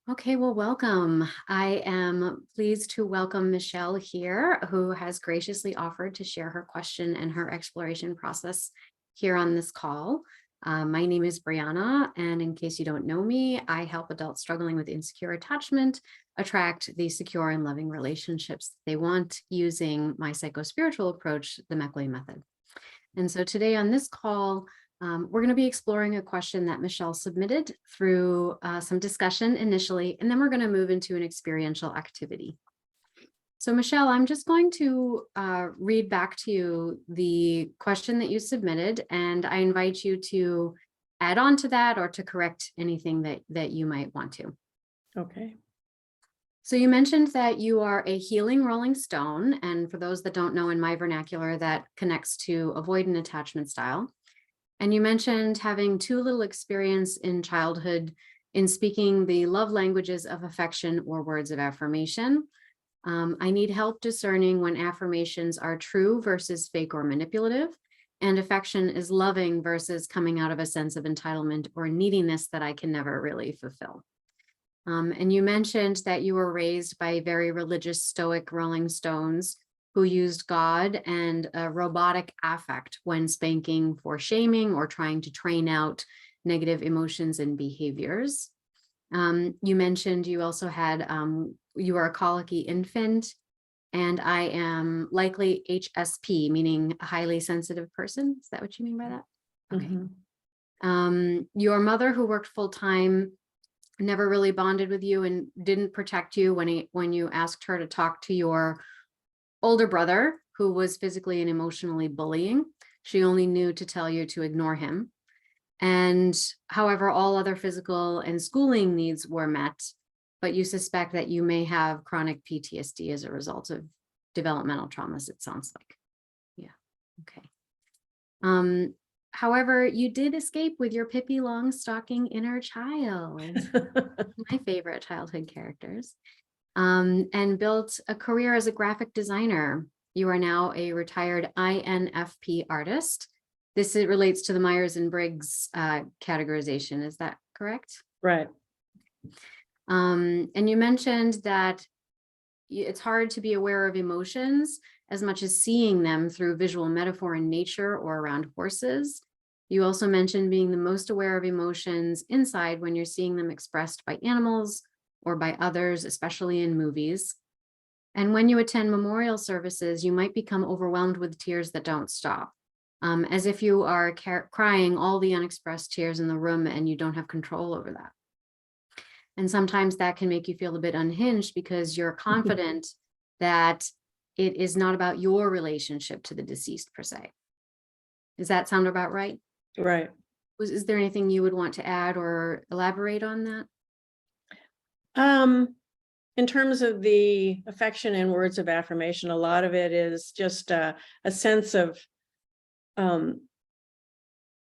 Okay, well, welcome. I am pleased to welcome Michelle here, who has graciously offered to share her question and her exploration process here on this call. My name is Brianna, and in case you don't know me, I help adults struggling with insecure attachment attract the secure and loving relationships they want using my psychospiritual approach, the Meckley method. And so today on this call, we're going to be exploring a question that Michelle submitted through some discussion initially, and then we're going to move into an experiential activity. So Michelle, I'm just going to read back to you the question that you submitted, and I invite you to add on to that or to correct anything that you might want to. Okay. So you mentioned that you are a healing rolling stone, and for those that don't know, in my vernacular, that connects to avoidant attachment style. And you mentioned having too little experience in childhood in speaking the love languages of affection or words of affirmation. I need help discerning when affirmations are true versus fake or manipulative, and affection is loving versus coming out of a sense of entitlement or neediness that I can never really fulfill. And you mentioned that you were raised by very religious, stoic Rolling Stones who used God and a robotic affect when spanking for shaming or trying to train out negative emotions and behaviors. You mentioned you also had, you are a colicky infant, and I am likely HSP, meaning a highly sensitive person. Is that what you mean by that? Okay. Your mother, who worked full time, never really bonded with you and didn't protect you when you asked her to talk to your older brother, who was physically and emotionally bullying. She only knew to tell you to ignore him. And however, all other physical and schooling needs were met, but you suspect that you may have chronic PTSD as a result of developmental traumas, it sounds like. Yeah, okay. However, you did escape with your Pipi Longstocking inner child, my favorite childhood characters, and built a career as a graphic designer. You are now a retired INFP artist. This relates to the Myers and Briggs categorization. Is that correct? Right. And you mentioned that it's hard to be aware of emotions as much as seeing them through visual metaphor in nature or around horses. You also mentioned being the most aware of emotions inside when you're seeing them expressed by animals or by others, especially in movies. And when you attend memorial services, you might become overwhelmed with tears that don't stop, as if you are crying all the unexpressed tears in the room and you don't have control over that. And sometimes that can make you feel a bit unhinged because you're confident that it is not about your relationship to the deceased per se. Does that sound about right? Right. Is there anything you would want to add or elaborate on that? In terms of the affection and words of affirmation, a lot of it is just a sense of not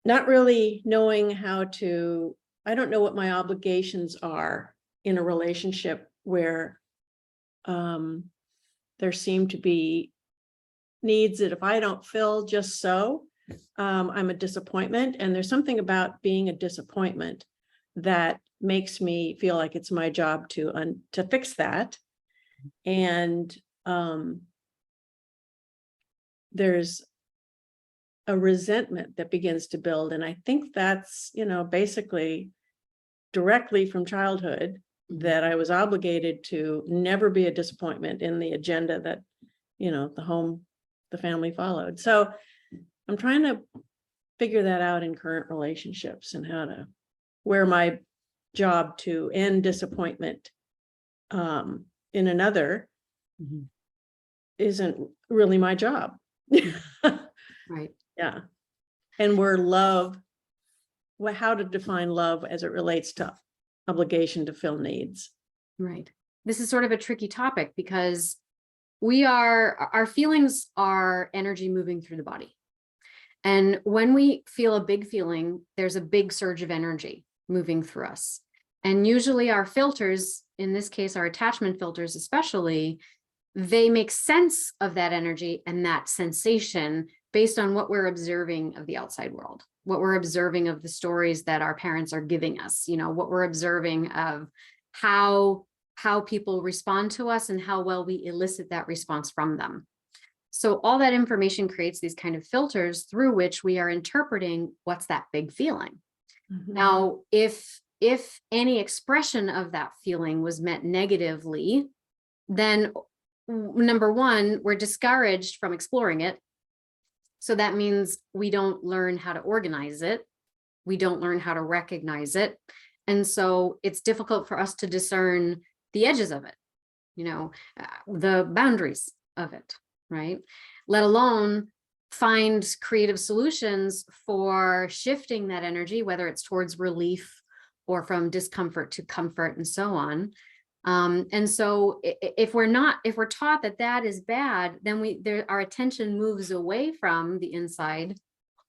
really knowing how to, I don't know what my obligations are in a relationship where there seem to be needs that if I don't fill just so, I'm a disappointment. And there's something about being a disappointment that makes me feel like it's my job to fix that. And there's a resentment that begins to build. And I think that's, basically directly from childhood, that I was obligated to never be a disappointment in the agenda that, the family followed. So I'm trying to figure that out in current relationships and where my job to end disappointment in another isn't really my job. Right. Yeah. And where love, how to define love as it relates to obligation to fill needs. Right. This is sort of a tricky topic because our feelings are energy moving through the body. And when we feel a big feeling, there's a big surge of energy moving through us. And usually our filters, in this case, our attachment filters especially, they make sense of that energy and that sensation based on what we're observing of the outside world, what we're observing of the stories that our parents are giving us, what we're observing of how people respond to us and how well we elicit that response from them. So all that information creates these kind of filters through which we are interpreting what's that big feeling. Now, if any expression of that feeling was met negatively, then number one, we're discouraged from exploring it. So that means we don't learn how to organize it. We don't learn how to recognize it. And so it's difficult for us to discern the edges of it, the boundaries of it, right? Let alone find creative solutions for shifting that energy, whether it's towards relief or from discomfort to comfort and so on. And so if we're taught that that is bad, then our attention moves away from the inside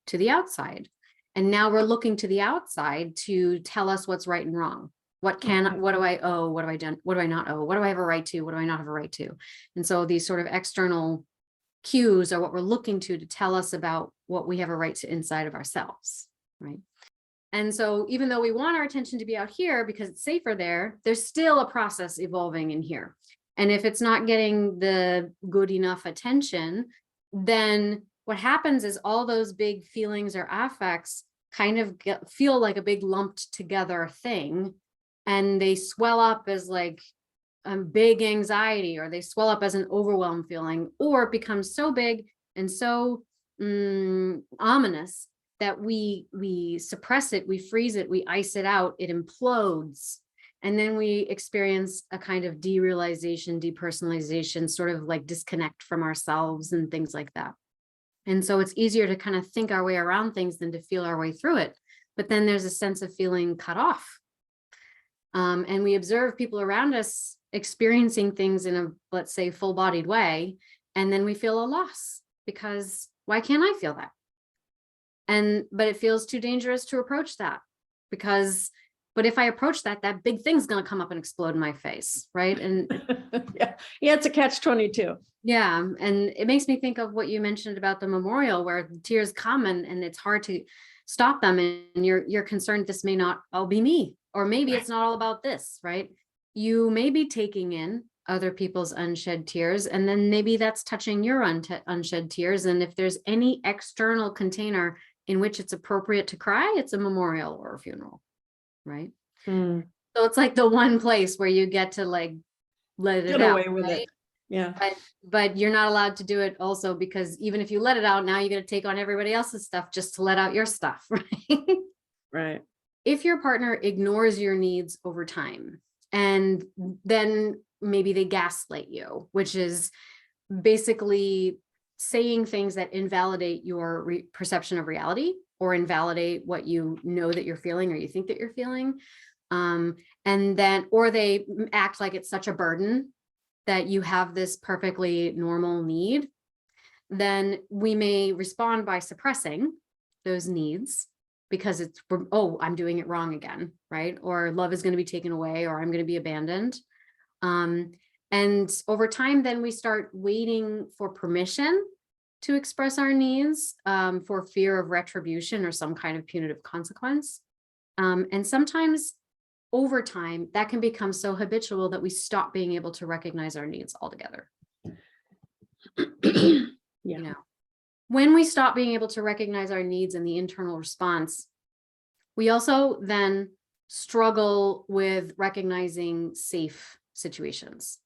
to the outside. And now we're looking to the outside to tell us what's right and wrong. What do I owe? What have I done? What do I not owe? What do I have a right to? What do I not have a right to? And so these sort of external cues are what we're looking to tell us about what we have a right to inside of ourselves, right? And so even though we want our attention to be out here because it's safer there, there's still a process evolving in here. And if it's not getting the good enough attention, then what happens is all those big feelings or affects kind of feel like a big lumped together thing. And they swell up as like big anxiety, or they swell up as an overwhelm feeling, or it becomes so big and so ominous that we suppress it, we freeze it, we ice it out, it implodes. And then we experience a kind of derealization, depersonalization, sort of like disconnect from ourselves and things like that. And so it's easier to kind of think our way around things than to feel our way through it. But then there's a sense of feeling cut off. And we observe people around us experiencing things in a, let's say, full-bodied way. And then we feel a loss because why can't I feel that? But it feels too dangerous to approach that but if I approach that big thing's going to come up and explode in my face. Right. And yeah, it's a catch-22. Yeah. And it makes me think of what you mentioned about the memorial where tears come and it's hard to stop them. And you're concerned this may not all be me, or maybe it's not all about this, right? You may be taking in other people's unshed tears, and then maybe that's touching your unshed tears. And if there's any external container in which it's appropriate to cry, it's a memorial or a funeral, right? So it's like the one place where you get to like let it out, away with it. Yeah. But you're not allowed to do it also, because even if you let it out, now you're going to take on everybody else's stuff just to let out your stuff, right? Right. If your partner ignores your needs over time, and then maybe they gaslight you, which is basically saying things that invalidate your perception of reality, or invalidate what you know that you're feeling or you think that you're feeling. Or they act like it's such a burden that you have this perfectly normal need, then we may respond by suppressing those needs because it's, oh, I'm doing it wrong again, right? Or love is going to be taken away, or I'm going to be abandoned. And over time, then we start waiting for permission to express our needs, for fear of retribution or some kind of punitive consequence. And sometimes over time, that can become so habitual that we stop being able to recognize our needs altogether. Yeah. When we stop being able to recognize our needs and the internal response, we also then struggle with recognizing safe situations.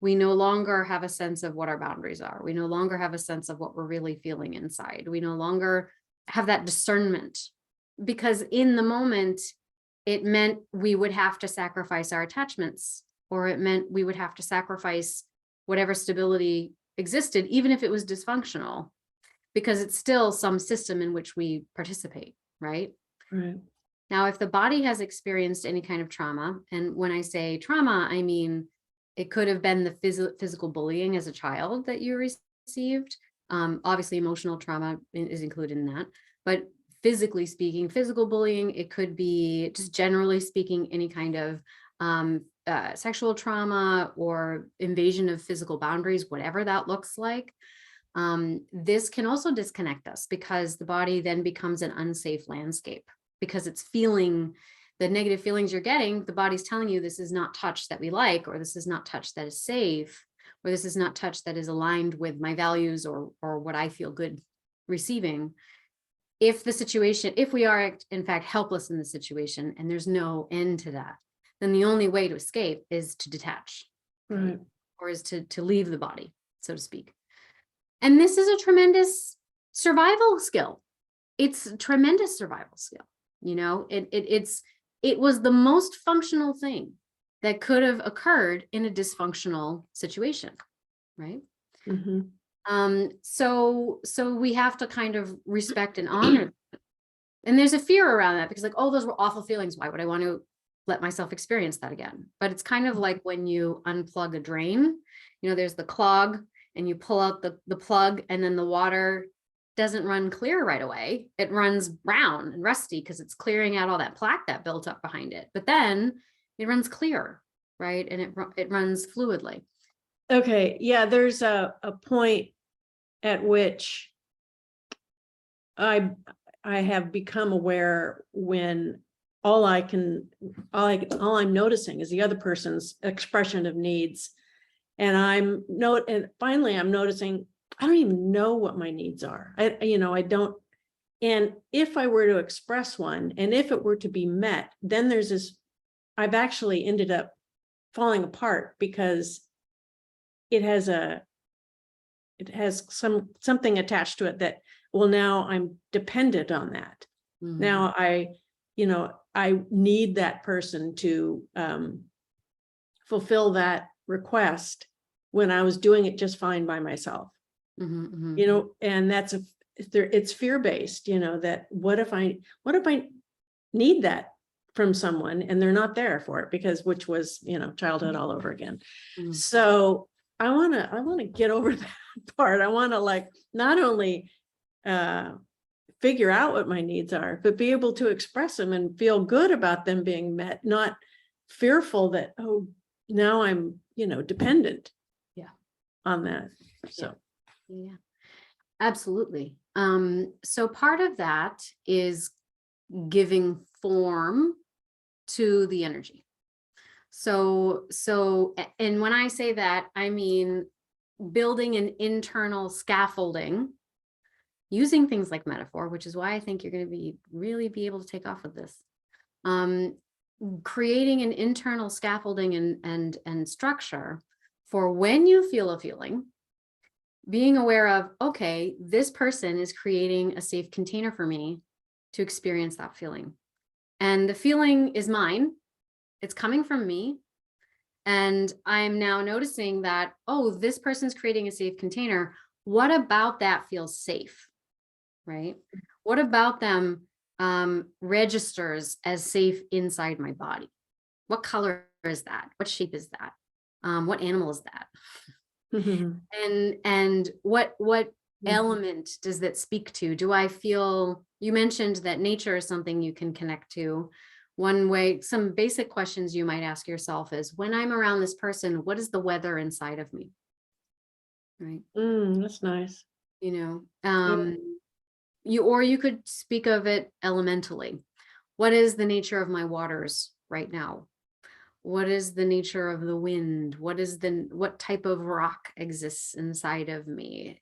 We no longer have a sense of what our boundaries are. We no longer have a sense of what we're really feeling inside. We no longer have that discernment, because in the moment, it meant we would have to sacrifice our attachments, or it meant we would have to sacrifice whatever stability existed, even if it was dysfunctional, because it's still some system in which we participate, right? Right. Now, if the body has experienced any kind of trauma, and when I say trauma, I mean, it could have been the physical bullying as a child that you received. Obviously, emotional trauma is included in that, but physically speaking, physical bullying, it could be just generally speaking, any kind of sexual trauma or invasion of physical boundaries, whatever that looks like. This can also disconnect us, because the body then becomes an unsafe landscape, because it's feeling the negative feelings you're getting, the body's telling you this is not touch that we like, or this is not touch that is safe, or this is not touch that is aligned with my values or what I feel good receiving. If we are in fact helpless in the situation and there's no end to that, then the only way to escape is to detach, Right. or is to leave the body, so to speak. And this is a tremendous survival skill. It's a tremendous survival skill. It was the most functional thing that could have occurred in a dysfunctional situation, right? Mm-hmm. So we have to kind of respect and honor. And there's a fear around that because like, oh, those were awful feelings. Why would I want to let myself experience that again? But it's kind of like when you unplug a drain, there's the clog and you pull out the plug, and then the water doesn't run clear right away. It runs brown and rusty because it's clearing out all that plaque that built up behind it. But then it runs clear, right? And it runs fluidly. Okay. Yeah. There's a point at which I have become aware when all I'm noticing is the other person's expression of needs. And finally I'm noticing I don't even know what my needs are. I don't. And if I were to express one, and if it were to be met, then there's this, I've actually ended up falling apart because it has something attached to it that, well, now I'm dependent on that. Mhm. Now I need that person to fulfill that request when I was doing it just fine by myself. Mhm, mhm. And it's fear-based, that what if I need that from someone and they're not there for it, which was, childhood all over again. Mhm. So I want to get over that part. I want to like, not only figure out what my needs are, but be able to express them and feel good about them being met, not fearful that, oh, now I'm, dependent on that. So. Yeah, absolutely. So part of that is giving form to the energy. And when I say that, I mean building an internal scaffolding using things like metaphor, which is why I think you're going to really be able to take off with this. Creating an internal scaffolding and structure for when you feel a feeling, being aware of, okay, this person is creating a safe container for me to experience that feeling. And the feeling is mine. It's coming from me. And I'm now noticing that, oh, this person's creating a safe container. What about that feels safe, right? What about them registers as safe inside my body? What color is that? What shape is that? What animal is that? And what element does that speak to? Do I feel, you mentioned that nature is something you can connect to. One way, some basic questions you might ask yourself is, when I'm around this person, what is the weather inside of me? Right. That's nice. You could speak of it elementally. What is the nature of my waters right now? What is the nature of the wind? What type of rock exists inside of me?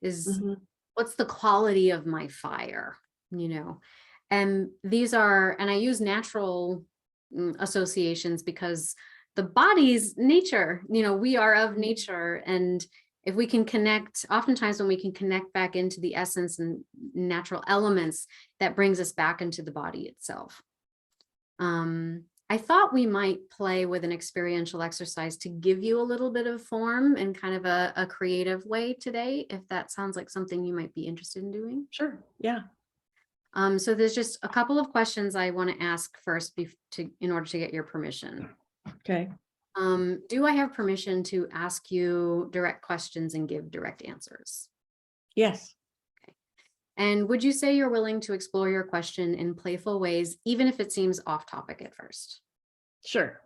What's the quality of my fire? And I use natural associations because the body's nature, we are of nature. And if we can connect, oftentimes when we can connect back into the essence and natural elements, that brings us back into the body itself. I thought we might play with an experiential exercise to give you a little bit of form in kind of a creative way today, if that sounds like something you might be interested in doing. Sure. Yeah. So there's just a couple of questions I want to ask first in order to get your permission. Okay. Do I have permission to ask you direct questions and give direct answers? Yes. And would you say you're willing to explore your question in playful ways, even if it seems off topic at first? Sure.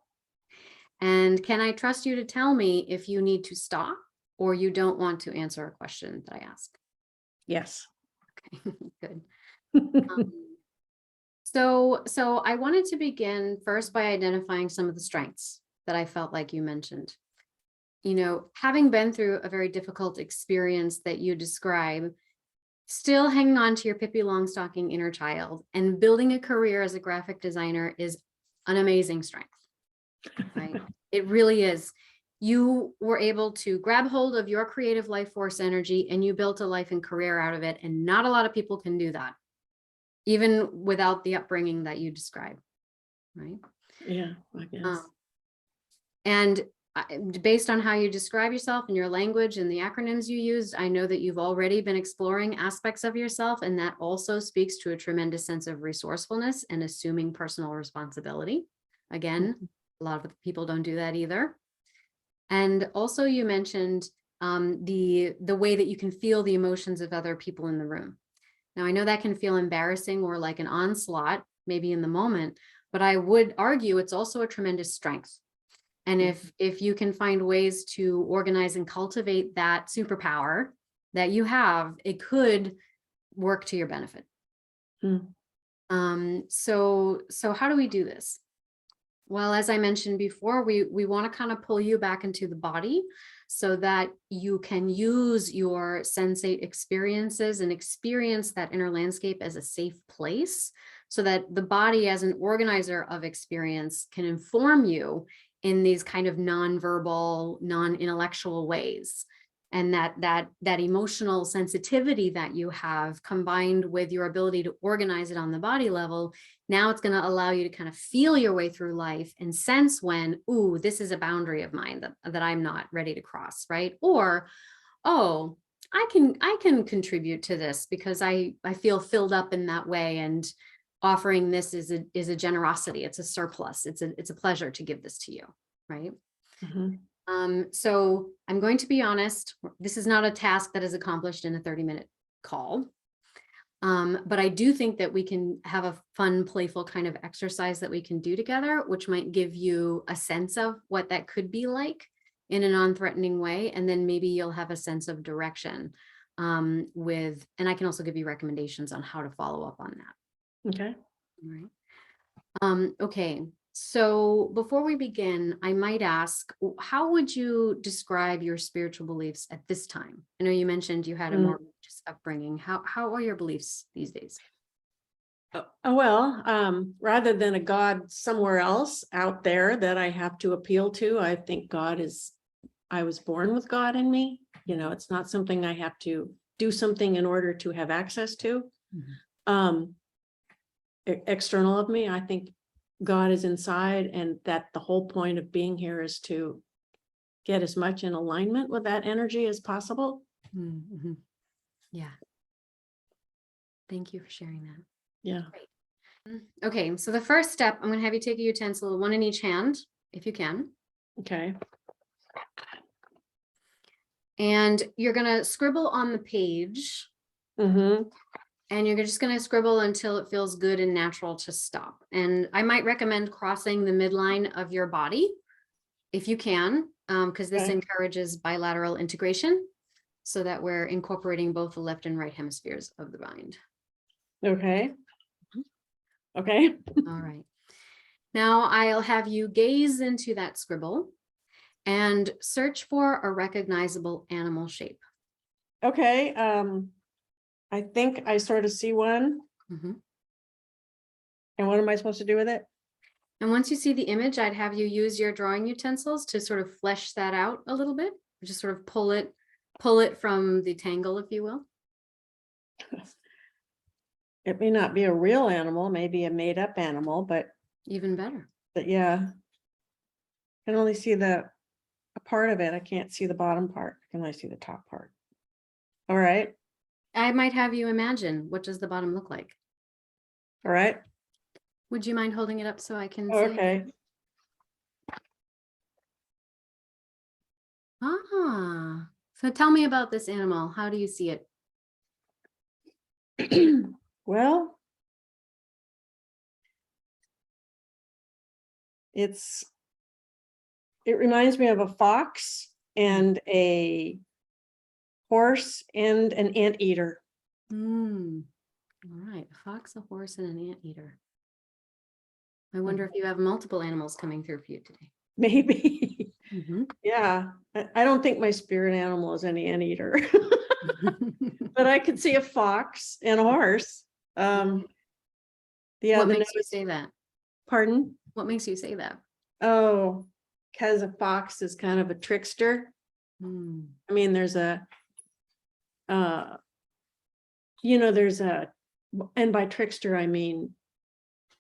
And can I trust you to tell me if you need to stop or you don't want to answer a question that I ask? Yes. Okay, good. So I wanted to begin first by identifying some of the strengths that I felt like you mentioned. Having been through a very difficult experience that you describe, still hanging on to your Pipi Longstocking inner child and building a career as a graphic designer is an amazing strength, right? It really is. You were able to grab hold of your creative life force energy and you built a life and career out of it. And not a lot of people can do that, even without the upbringing that you describe, right? Yeah, I guess. And based on how you describe yourself and your language and the acronyms you used, I know that you've already been exploring aspects of yourself, and that also speaks to a tremendous sense of resourcefulness and assuming personal responsibility. Again, a lot of people don't do that either. And also you mentioned the way that you can feel the emotions of other people in the room. Now, I know that can feel embarrassing or like an onslaught, maybe in the moment, but I would argue it's also a tremendous strength. And if you can find ways to organize and cultivate that superpower that you have, it could work to your benefit. So how do we do this? Well, as I mentioned before, we want to kind of pull you back into the body so that you can use your sensate experiences and experience that inner landscape as a safe place, so that the body as an organizer of experience can inform you in these kind of nonverbal, non-intellectual ways. And that emotional sensitivity that you have, combined with your ability to organize it on the body level, now it's going to allow you to kind of feel your way through life and sense when, ooh, this is a boundary of mine that I'm not ready to cross, right? Or, oh, I can contribute to this because I feel filled up in that way, and offering this is a generosity. It's a surplus. It's a pleasure to give this to you, right? So I'm going to be honest, this is not a task that is accomplished in a 30-minute call. But I do think that we can have a fun, playful kind of exercise that we can do together, which might give you a sense of what that could be like in a non-threatening way. And then maybe you'll have a sense of direction and I can also give you recommendations on how to follow up on that. Okay. All right. Okay. So before we begin, I might ask, how would you describe your spiritual beliefs at this time? I know you mentioned you had a more religious upbringing. How are your beliefs these days? Well, rather than a God somewhere else out there that I have to appeal to, I think I was born with God in me. It's not something I have to do something in order to have access to. External of me, I think God is inside, and that the whole point of being here is to get as much in alignment with that energy as possible. Yeah. Thank you for sharing that. Yeah. Great. Okay, so the first step, I'm going to have you take a utensil, one in each hand, if you can. Okay. And you're going to scribble on the page. And you're just going to scribble until it feels good and natural to stop. And I might recommend crossing the midline of your body if you can, because this encourages bilateral integration so that we're incorporating both the left and right hemispheres of the mind. Okay. Okay. All right. Now I'll have you gaze into that scribble and search for a recognizable animal shape. Okay. I think I sort of see one. And what am I supposed to do with it? And once you see the image, I'd have you use your drawing utensils to sort of flesh that out a little bit. Just sort of pull it from the tangle, if you will. It may not be a real animal, maybe a made up animal, but even better. But yeah, I can only see a part of it. I can't see the bottom part. I can only see the top part. All right. I might have you imagine, what does the bottom look like? All right. Would you mind holding it up so I can see? Okay. So tell me about this animal. How do you see it? Well, it reminds me of a fox and a horse and an anteater. All right, a fox, a horse, and an anteater. I wonder if you have multiple animals coming through for you today. Maybe. Mhm. Yeah. I don't think my spirit animal is any anteater. But I could see a fox and a horse. Yeah, What the makes you nose. say that? Pardon? What makes you say that? Oh, because a fox is kind of a trickster. Hmm. I mean, there's a there's a, and by trickster, I mean,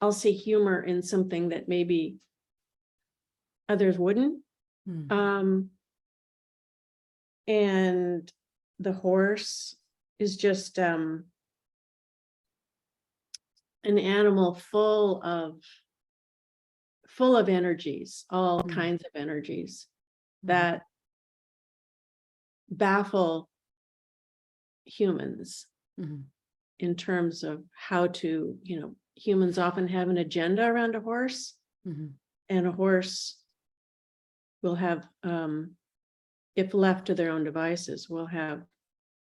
I'll see humor in something that maybe others wouldn't. Hmm. And the horse is just an animal full of energies, all Hmm. kinds of energies Hmm. that baffle humans Hmm. in terms of how to, humans often have an agenda around a horse, Hmm. and a horse will have, if left to their own devices, will have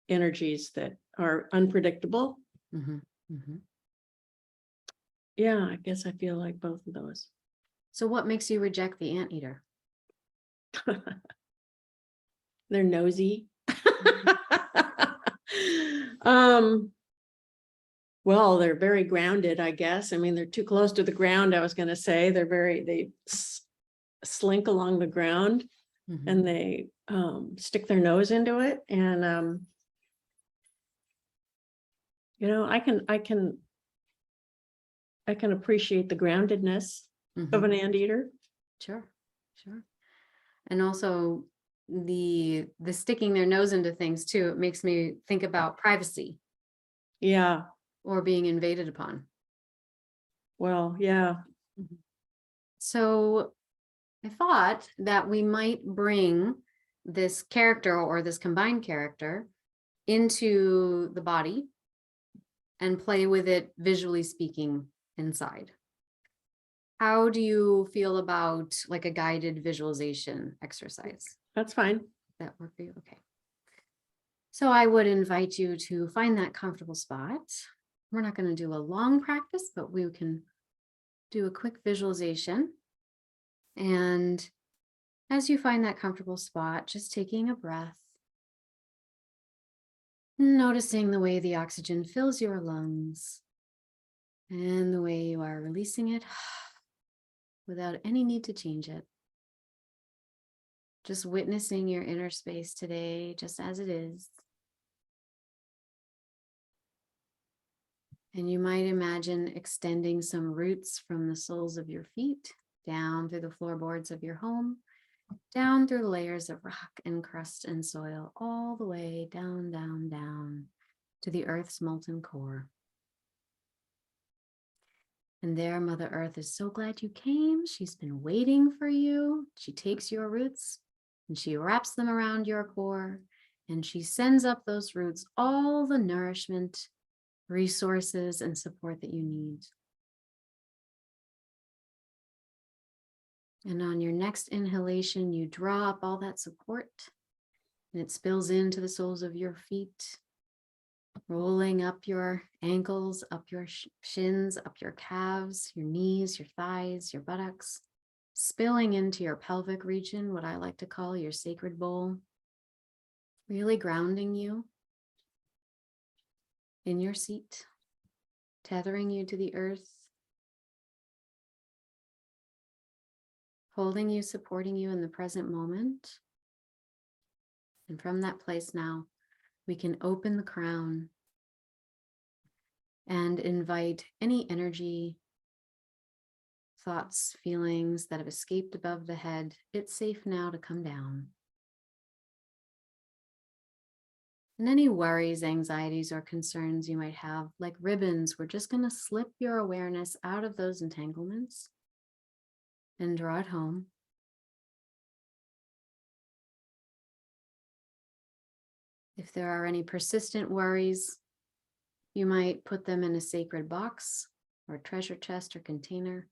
energies that are unpredictable. Hmm. Hmm. Yeah, I guess I feel like both of those. So what makes you reject the anteater? They're nosy. um well, they're very grounded, I guess. I mean, they're too close to the ground. I was going to say they slink along the ground, Mhm. and they stick their nose into it, and I can appreciate the groundedness of Mhm. an anteater. Sure, sure. And also the sticking their nose into things too, it makes me think about privacy Yeah, or being invaded upon. well, yeah. Mhm. So I thought that we might bring this character or this combined character into the body and play with it visually speaking inside. How do you feel about like a guided visualization exercise? That's fine. That work for you? Okay. So I would invite you to find that comfortable spot. We're not going to do a long practice, but we can do a quick visualization. And as you find that comfortable spot, just taking a breath, noticing the way the oxygen fills your lungs and the way you are releasing it without any need to change it. Just witnessing your inner space today, just as it is. And you might imagine extending some roots from the soles of your feet down through the floorboards of your home, down through layers of rock and crust and soil, all the way down, down, down to the earth's molten core. And there, Mother Earth is so glad you came. She's been waiting for you. She takes your roots and she wraps them around your core, and she sends up those roots all the nourishment, resources, and support that you need. And on your next inhalation, you draw up all that support, and it spills into the soles of your feet, rolling up your ankles, up your shins, up your calves, your knees, your thighs, your buttocks, spilling into your pelvic region, what I like to call your sacred bowl, really grounding you in your seat, tethering you to the earth, holding you, supporting you in the present moment. And from that place now, we can open the crown and invite any energy, thoughts, feelings that have escaped above the head. It's safe now to come down. And any worries, anxieties, or concerns you might have, like ribbons, we're just going to slip your awareness out of those entanglements and draw it home. If there are any persistent worries, you might put them in a sacred box or treasure chest or container.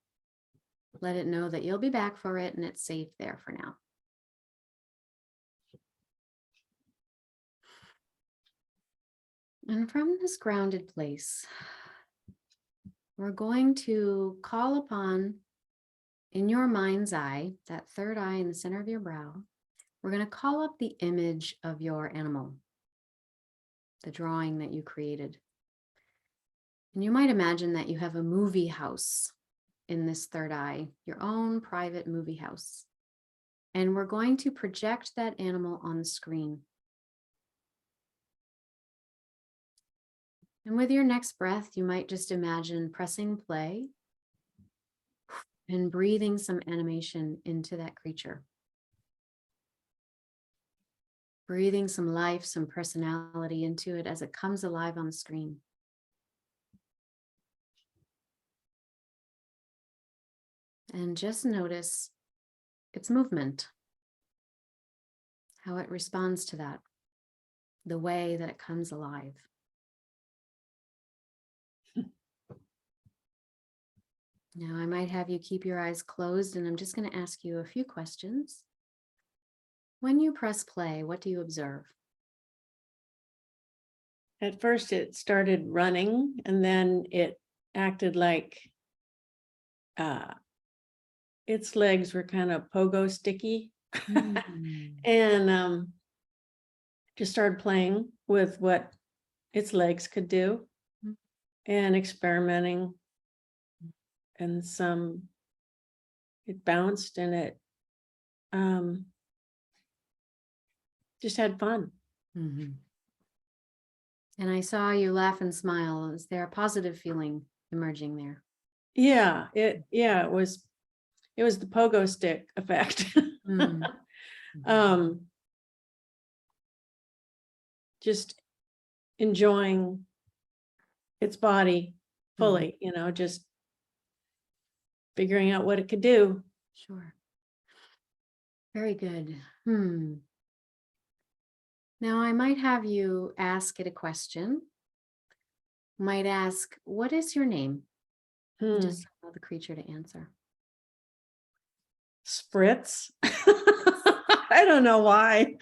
Let it know that you'll be back for it and it's safe there for now. And from this grounded place, we're going to call upon, in your mind's eye, that third eye in the center of your brow, we're going to call up the image of your animal, the drawing that you created. And you might imagine that you have a movie house in this third eye, your own private movie house. And we're going to project that animal on the screen. And with your next breath, you might just imagine pressing play and breathing some animation into that creature. Breathing some life, some personality into it as it comes alive on the screen. And just notice its movement, how it responds to that, the way that it comes alive. Now, I might have you keep your eyes closed, and I'm just going to ask you a few questions. When you press play, what do you observe? At first it started running, and then it acted like its legs were kind of pogo sticky. And just started playing with what its legs could do and experimenting. And it bounced, and it just had fun. And I saw you laugh and smile. Is there a positive feeling emerging there? Yeah, it was the pogo stick effect. Just enjoying its body fully, just figuring out what it could do. Sure. Very good. Now I might have you ask it a question. Might ask, what is your name? Just allow the creature to answer. Spritz. I don't know why.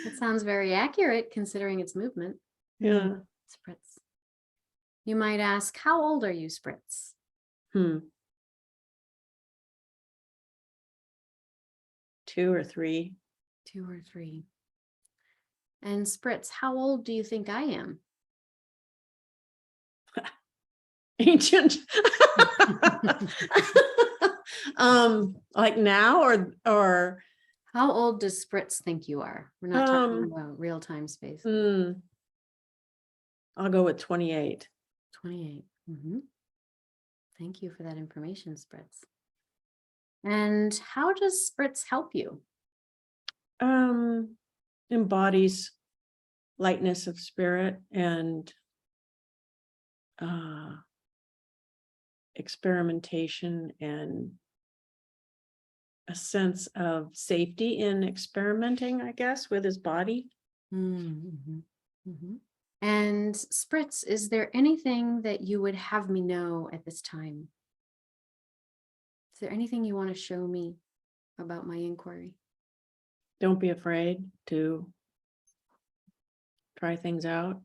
That sounds very accurate considering its movement. Yeah. Spritz. You might ask, how old are you, Spritz? 2 or 3. 2 or 3. And Spritz, how old do you think I am? Ancient. Like now or how old does Spritz think you are? We're not talking about real-time space. I'll go with 28. 28. Thank you for that information, Spritz. And how does Spritz help you? Embodies lightness of spirit and experimentation and a sense of safety in experimenting, I guess, with his body. And Spritz, is there anything that you would have me know at this time? Is there anything you want to show me about my inquiry? Don't be afraid to try things out.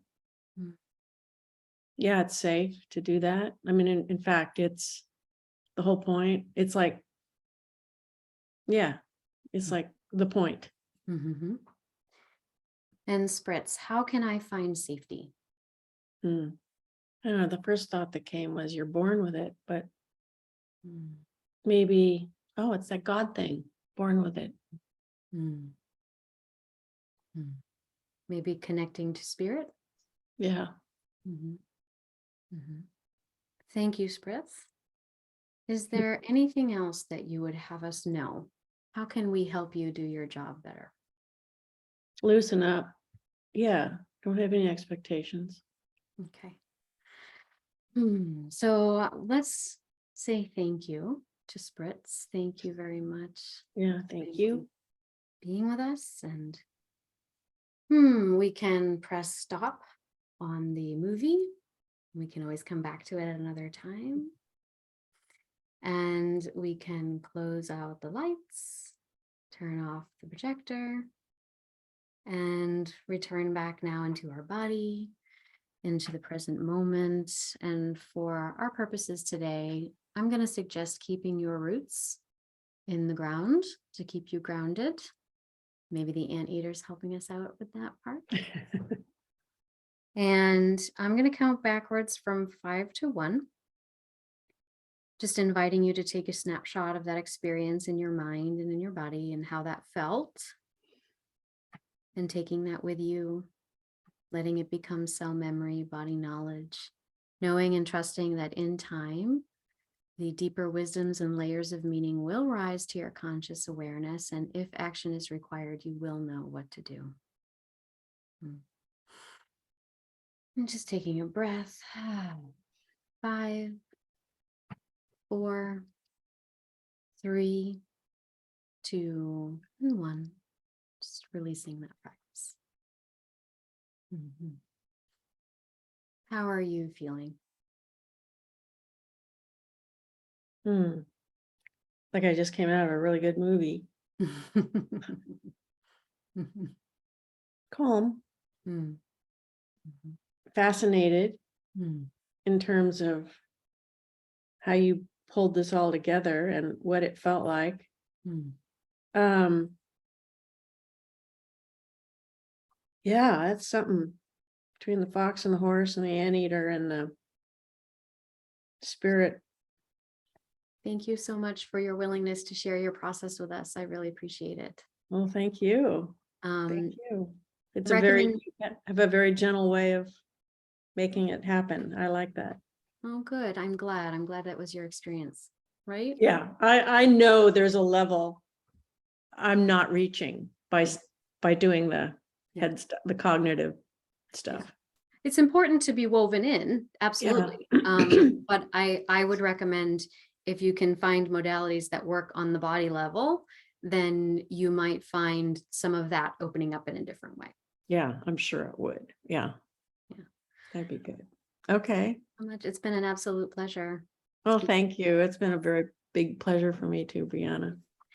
Yeah, it's safe to do that. I mean, in fact, it's the whole point. It's like, it's like the point. And Spritz, how can I find safety? I don't know. The first thought that came was you're born with it, but maybe, it's that God thing, born with it. Maybe connecting to spirit? Yeah. Thank you, Spritz. Is there anything else that you would have us know? How can we help you do your job better? Loosen up. Yeah. Don't have any expectations. Okay. So let's say thank you to Spritz. Thank you very much. Yeah, thank you. Being with us, and we can press stop on the movie. We can always come back to it at another time. And we can close out the lights, turn off the projector, and return back now into our body. into the present moment. And for our purposes today, I'm going to suggest keeping your roots in the ground to keep you grounded. Maybe the anteater's helping us out with that part. And I'm going to count backwards from 5 to 1. Just inviting you to take a snapshot of that experience in your mind and in your body and how that felt. And taking that with you, letting it become cell memory, body knowledge, knowing and trusting that in time, the deeper wisdoms and layers of meaning will rise to your conscious awareness. And if action is required, you will know what to do. And just taking a breath. 5, 4, 3, 2, and 1. Just releasing that practice. How are you feeling? Like I just came out of a really good movie. Calm. Fascinated in terms of how you pulled this all together and what it felt like. Yeah, it's something between the fox and the horse and the anteater and the spirit. Thank you so much for your willingness to share your process with us. I really appreciate it. Well, thank you. Thank you. It's have a very gentle way of making it happen. I like that. Oh, good. I'm glad. I'm glad that was your experience, right? Yeah, I know there's a level I'm not reaching by doing the head stuff, the cognitive stuff. It's important to be woven in, absolutely. But I would recommend, if you can find modalities that work on the body level, then you might find some of that opening up in a different way. Yeah, I'm sure it would. Yeah. That'd be good. Okay. It's been an absolute pleasure. Well, thank you. It's been a very big pleasure for me too, Brianna.